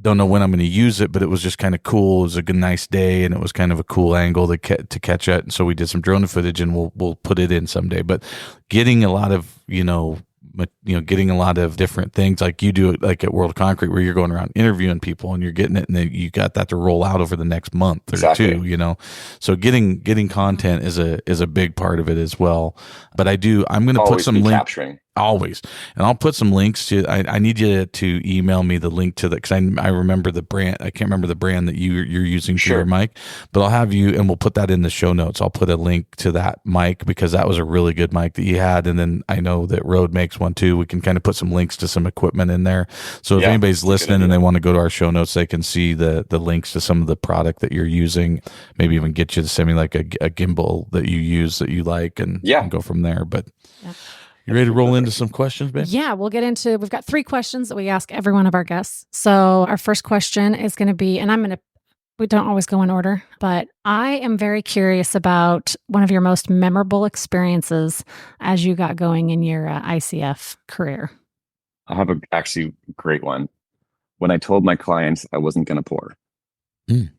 Don't know when I'm going to use it, but it was just kind of cool. It was a good, nice day, and it was kind of a cool angle to catch it. And so we did some drone footage, and we'll put it in someday. But getting a lot of getting a lot of different things like you do, like at World of Concrete, where you're going around interviewing people and you're getting it, and then you got that to roll out over the next month or two. So getting content is a big part of it as well. But I'm going to put some link. Capturing. Always. And I'll put some links to, I need you to email me the link to because I remember the brand. I can't remember the brand that you're using for your mic, but I'll have you, and we'll put that in the show notes. I'll put a link to that mic because that was a really good mic that you had. And then I know that Rode makes one too. We can kind of put some links to some equipment in there. So if anybody's listening and they want to go to our show notes, they can see the links to some of the product that you're using, maybe even get you to send me like a gimbal that you use that you like and go from there. But you ready to roll into some questions, babe? Yeah, we've got 3 questions that we ask every one of our guests. So our first question is going to be, and we don't always go in order, but I am very curious about one of your most memorable experiences as you got going in your ICF career. I have actually great one. When I told my clients I wasn't going to pour. And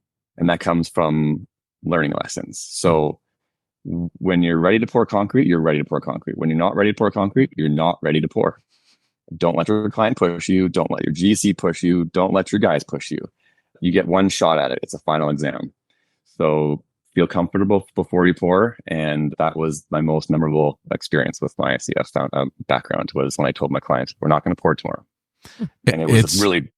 that comes from learning lessons. So when you're ready to pour concrete, you're ready to pour concrete. When you're not ready to pour concrete, you're not ready to pour. Don't let your client push you. Don't let your GC push you. Don't let your guys push you. You get one shot at it. It's a final exam. So feel comfortable before you pour. And that was my most memorable experience with my ICF background, was when I told my clients, we're not going to pour tomorrow. And it was a really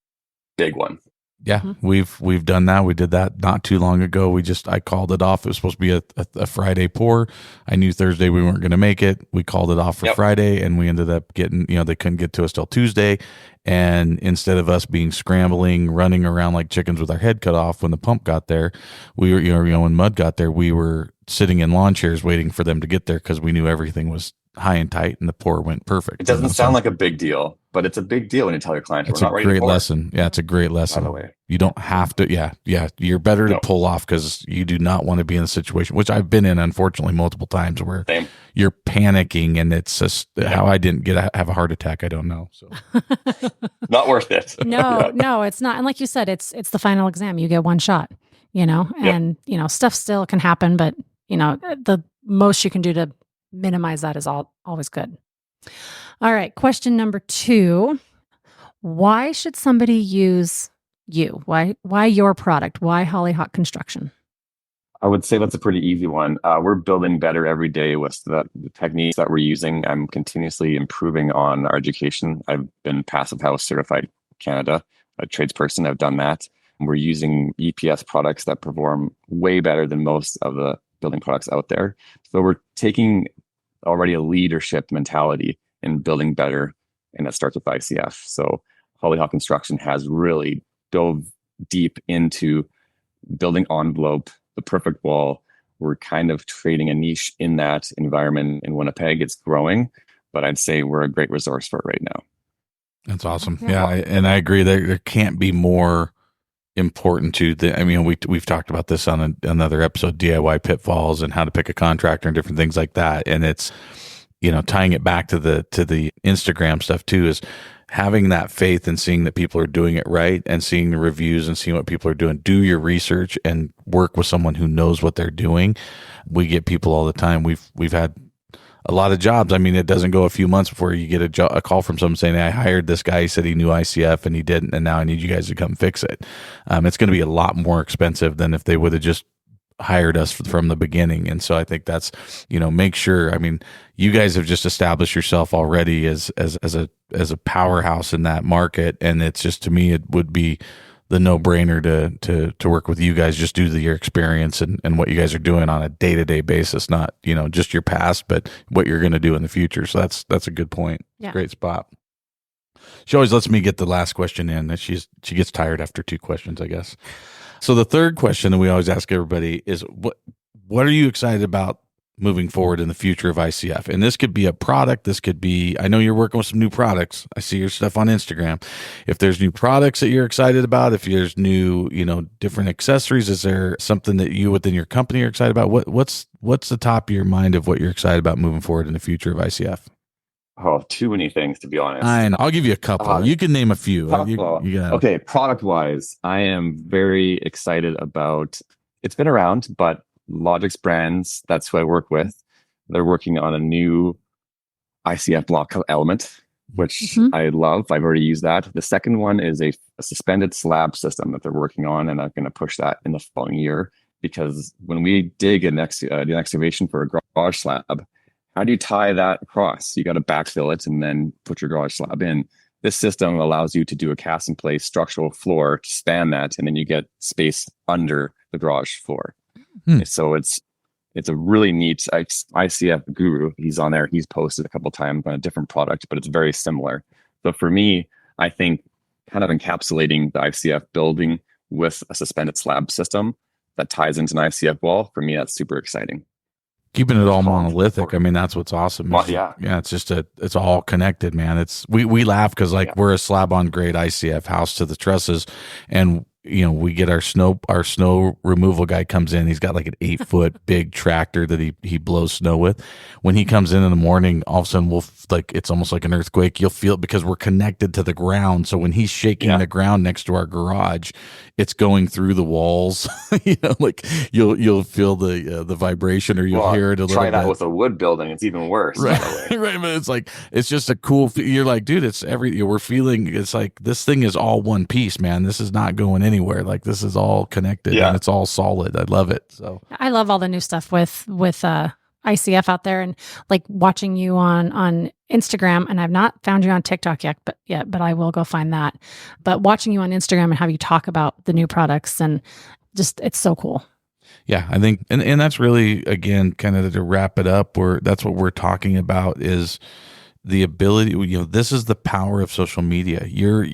big one. Yeah, we've done that. We did that not too long ago. I called it off. It was supposed to be a Friday pour. I knew Thursday we weren't going to make it. We called it off for Friday, and we ended up getting, they couldn't get to us till Tuesday. And instead of us being scrambling, running around like chickens with our head cut off when the pump got there, we were, when mud got there, we were sitting in lawn chairs waiting for them to get there because we knew everything was high and tight and the pour went perfect. It doesn't sound like a big deal, but it's a big deal when you tell your client it's a great lesson. Yeah, it's a great lesson. By the way, you don't have to. Yeah. You're better to pull off because you do not want to be in a situation, which I've been in, unfortunately, multiple times, where you're panicking and it's just how I didn't have a heart attack. I don't know. So not worth it. No, it's not. And like you said, it's the final exam. You get one shot. And stuff still can happen, but the most you can do to minimize that is always good. All right. Question number 2. Why should somebody use you? Why your product? Why Hollyhock Construction? I would say that's a pretty easy one. We're building better every day with the techniques that we're using. I'm continuously improving on our education. I've been Passive House certified Canada, a tradesperson. I've done that. We're using EPS products that perform way better than most of the building products out there. So we're taking already a leadership mentality in building better, and it starts with ICF. So Hollyhock Construction has really dove deep into building envelope, the perfect wall. We're kind of creating a niche in that environment in Winnipeg. It's growing, but I'd say we're a great resource for it right now. That's awesome. Yeah, I agree. There can't be more important to we've talked about this on another episode, DIY pitfalls and how to pick a contractor and different things like that. And it's, tying it back to the Instagram stuff too, is having that faith and seeing that people are doing it right and seeing the reviews and seeing what people are doing. Do your research and work with someone who knows what they're doing. We get people all the time. We've had a lot of jobs. It doesn't go a few months before you get a call from someone saying, I hired this guy. He said he knew ICF and he didn't. And now I need you guys to come fix it. It's going to be a lot more expensive than if they would have just hired us from the beginning. And so I think that's, make sure, you guys have just established yourself already as a powerhouse in that market. And it's just, to me, it would be the no-brainer to work with you guys, just due to your experience and what you guys are doing on a day-to-day basis, not, just your past, but what you're going to do in the future. So that's a good point. Yeah. Great spot. She always lets me get the last question in. She gets tired after 2 questions, I guess. So the third question that we always ask everybody is, what are you excited about moving forward in the future of ICF? And this could be a product. This could be, I know you're working with some new products. I see your stuff on Instagram. If there's new products that you're excited about, if there's new, different accessories, is there something that you within your company are excited about? What's the top of your mind of what you're excited about moving forward in the future of ICF? Oh, too many things, to be honest. I'll give you a couple. You can name a few. Okay, product-wise, I am very excited about, it's been around, but Logix Brands, that's who I work with. They're working on a new ICF block element, which I love. I've already used that. The second one is a suspended slab system that they're working on, and I'm going to push that in the following year, because when we dig an excavation for a garage slab, how do you tie that across? You got to backfill it and then put your garage slab in. This system allows you to do a cast in place structural floor to span that, and then you get space under the garage floor. So it's a really neat ICF guru. He's on there. He's posted a couple times on a different product, but it's very similar. So for me, I think kind of encapsulating the ICF building with a suspended slab system that ties into an ICF wall, for me, that's super exciting. Keeping it all monolithic. I mean, that's what's awesome. Well, yeah. It's just it's all connected, man. We laugh because we're a slab on grade ICF house to the trusses, and we get our snow removal guy comes in. He's got like an 8-foot big tractor that he blows snow with. When he comes in the morning, all of a sudden it's almost like an earthquake. You'll feel it because we're connected to the ground. So when he's shaking the ground next to our garage, it's going through the walls. Like you'll feel the vibration, or you'll hear it a little bit. Try that with a wood building. It's even worse. Right. Right. But it's just a cool, you're like, dude, we're feeling, it's like, this thing is all one piece, man. This is not going anywhere. Like, this is all connected and it's all solid. I love it. So I love all the new stuff with ICF out there, and like watching you on Instagram, and I've not found you on TikTok yet, but I will go find that. But watching you on Instagram and how you talk about the new products, and just, it's so cool. Yeah, I think, and that's really, again, kind of to wrap it up, that's what we're talking about, is the ability, this is the power of social media. You're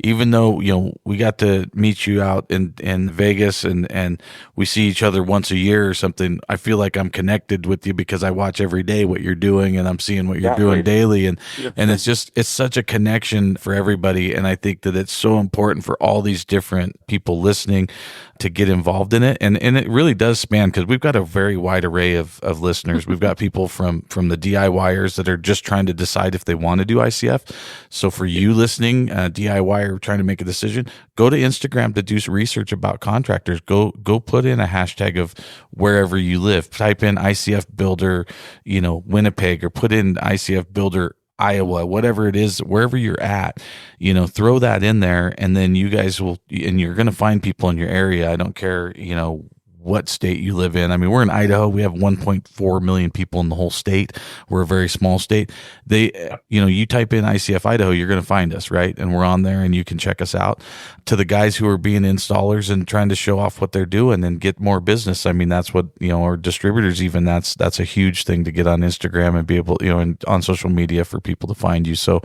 even though, we got to meet you out in Vegas and we see each other once a year or something, I feel like I'm connected with you because I watch every day what you're doing, and I'm seeing what you're doing daily. And it's such a connection for everybody. And I think that it's so important for all these different people listening to get involved in it. And it really does span, because we've got a very wide array of listeners. We've got people from the DIYers that are just trying to decide if they want to do ICF. So for you listening, DIYer trying to make a decision, go to Instagram to do some research about contractors. Go put in a hashtag of wherever you live. Type in ICF Builder, Winnipeg, or put in ICF Builder Iowa, whatever it is, wherever you're at, throw that in there, and then you guys will, and you're going to find people in your area. I don't care, what state you live in. I mean, we're in Idaho. We have 1.4 million people in the whole state. We're a very small state. You type in ICF Idaho, you're going to find us, right? And we're on there, and you can check us out. To the guys who are being installers and trying to show off what they're doing and get more business. I mean, that's what, our distributors, even that's a huge thing to get on Instagram and be able, and on social media for people to find you. So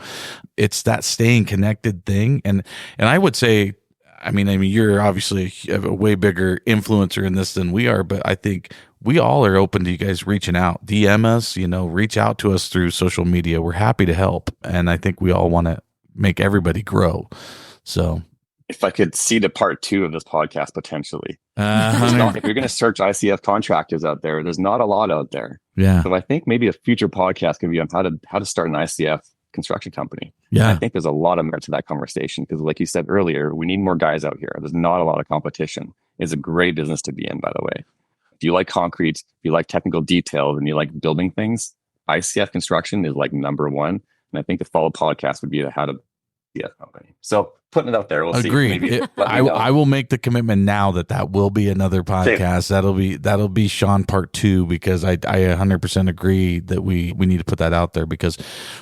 it's that staying connected thing. And I would say, I mean, you're obviously a way bigger influencer in this than we are, but I think we all are open to you guys reaching out. DM us, reach out to us through social media. We're happy to help. And I think we all want to make everybody grow. So if I could see the part 2 of this podcast, potentially, if you're going to search ICF contractors out there, there's not a lot out there. Yeah. So I think maybe a future podcast could be on how to start an ICF construction company. Yeah. I think there's a lot of merit to that conversation, because like you said earlier, we need more guys out here. There's not a lot of competition. It's a great business to be in, by the way. If you like concrete, if you like technical details, and you like building things, ICF construction is like number one. And I think the follow podcast would be how to be a company. So putting it out there, we'll Agree. see. Maybe I will make the commitment now that will be another podcast. Same. That'll be Sean part 2, because I 100% agree that we need to put that out there, because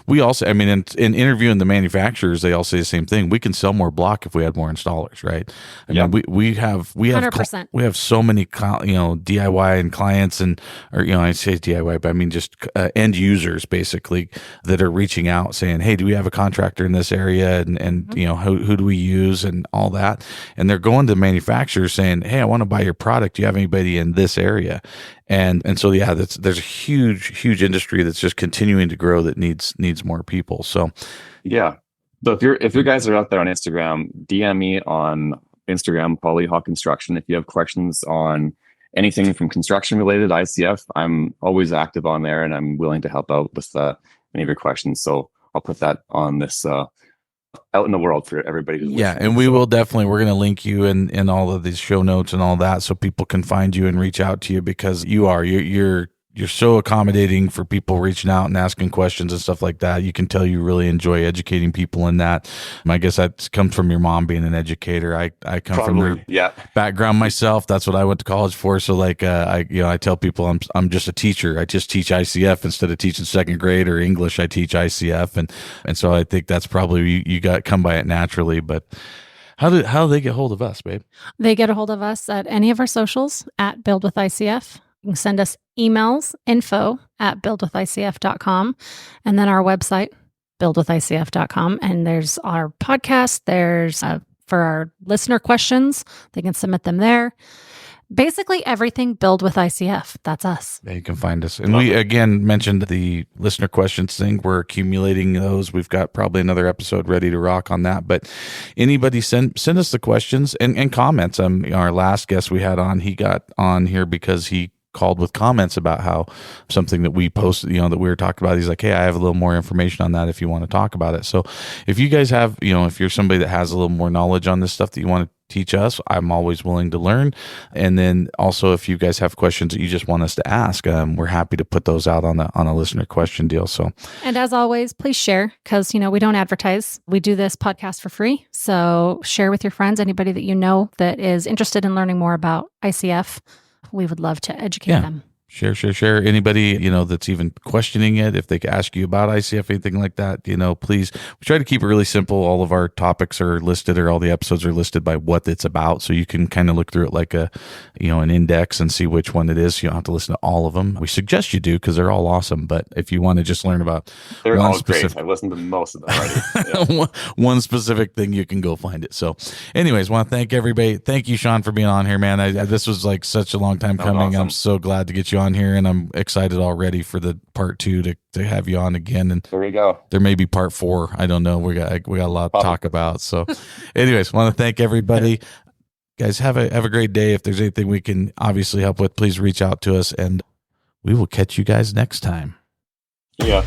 we also, in interviewing the manufacturers, they all say the same thing. We can sell more block if we had more installers, right? I mean, we have 100%. We have so many DIY and clients, and I say DIY, but I mean just end users basically that are reaching out saying, hey, do we have a contractor in this area, and who do we use, and all that. And they're going to manufacturers saying, hey, I want to buy your product. Do you have anybody in this area? And so, there's a huge industry that's just continuing to grow that needs more people. So, yeah. So if you guys are out there on Instagram, DM me on Instagram, Hollyhock Construction. If you have questions on anything from construction related ICF, I'm always active on there, and I'm willing to help out with any of your questions. So I'll put that on this, out in the world for everybody who's listening. And we're going to link you in all of these show notes and all that, so people can find you and reach out to you, because you're you're so accommodating for people reaching out and asking questions and stuff like that. You can tell you really enjoy educating people in that. I guess that comes from your mom being an educator. I come from the background myself. That's what I went to college for. So like, I tell people I'm just a teacher. I just teach ICF instead of teaching second grade or English. I teach ICF. And so I think that's probably, you got come by it naturally, but how do they get hold of us, babe? They get a hold of us at any of our socials at Build with ICF. You can send us emails, info@buildwithicf.com, and then our website, buildwithicf.com. And there's our podcast. There's for our listener questions, they can submit them there. Basically everything Build with ICF. That's us. Yeah, you can find us. And we, again, mentioned the listener questions thing. We're accumulating those. We've got probably another episode ready to rock on that. But anybody send us the questions and comments. Our last guest we had on, he got on here because he called with comments about how something that we posted, that we were talking about. He's like, hey, I have a little more information on that if you want to talk about it. So if you guys have, if you're somebody that has a little more knowledge on this stuff that you want to teach us, I'm always willing to learn. And then also, if you guys have questions that you just want us to ask, we're happy to put those out on a listener question deal. So, and as always, please share, because we don't advertise. We do this podcast for free. So share with your friends, anybody that you know that is interested in learning more about ICF. We would love to educate them. Share. Anybody, that's even questioning it, if they could ask you about ICF, anything like that, please. We try to keep it really simple. All of our topics are listed, or all the episodes are listed by what it's about. So you can kind of look through it like an index and see which one it is. You don't have to listen to all of them. We suggest you do, because they're all awesome. But if you want to just learn about they're all great. I've listened to most of them already. Yeah. one specific thing, you can go find it. So anyways, want to thank everybody. Thank you, Sean, for being on here, man. This was like such a long time coming. Awesome. I'm so glad to get you on here, and I'm excited already for the part 2 to have you on again. And there we go. There may be part 4. I don't know. We got a lot to talk about. So anyways, want to thank everybody. Guys, have a great day. If there's anything we can obviously help with, please reach out to us, and we will catch you guys next time. Yeah.